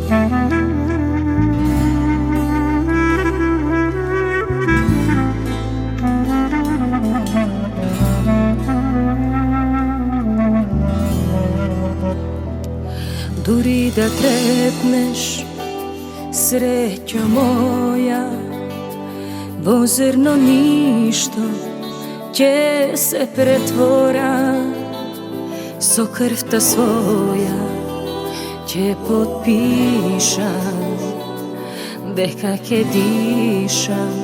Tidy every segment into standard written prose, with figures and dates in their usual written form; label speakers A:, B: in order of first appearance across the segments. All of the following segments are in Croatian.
A: Duri da trepneš, srećo moja, bo zrno ništo će se pretvora, so krv ta svoja će potpišam, dehak je dišam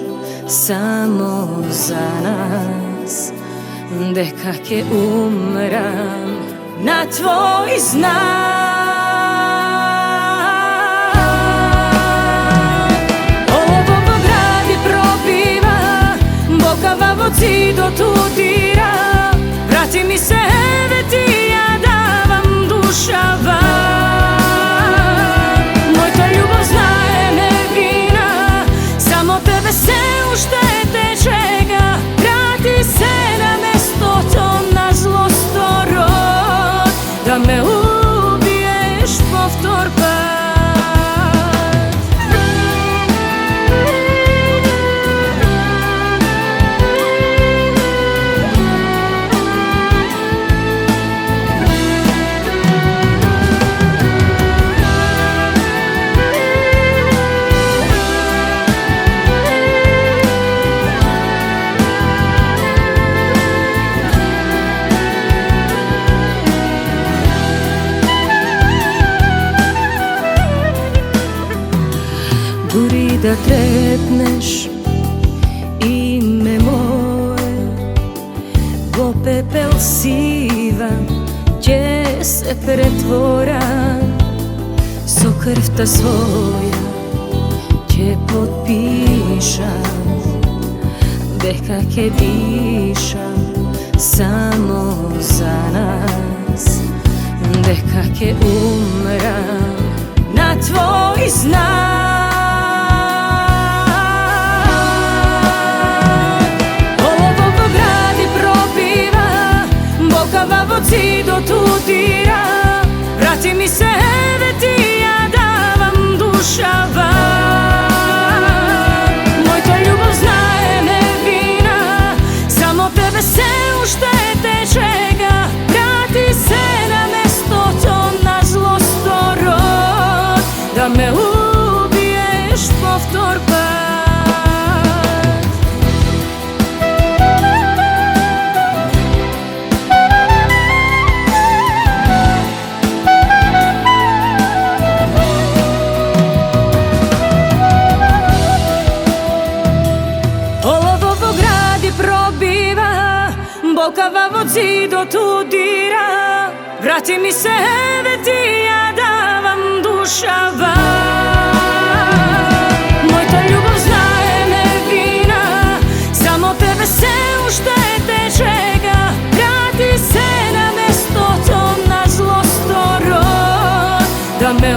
A: samo za nas, dehak je umram na tvoj znak. Zid otudira, vrati mi se veti, ja davam duša van. Moj ta ljubav zna je nevina, samo tebe se uštete čega. Vrati se na mesto to na zlostorod, da me ubiješ povtor pad. Duri da trepneš ime moje, bo pepel sivan će se pretvora, so krv ta svoja će potpišam, dehak je dišam samo za nas, dehak je umram na tvoj znak. Zid otudira, vrati mi se veti, ja davam duša van. Moj ta ljubav zna je nevina, samo tebe se uštete čega. Vrati se na mesto to na zlostorod, da me ubiješ povtor pad. Bokava zid otudira, vrati mi se veti, ja davam duša van. Moj ta ljubav zna je nevina, samo tebe se uštete čega. Vrati se na mesto to na zlostorod, da me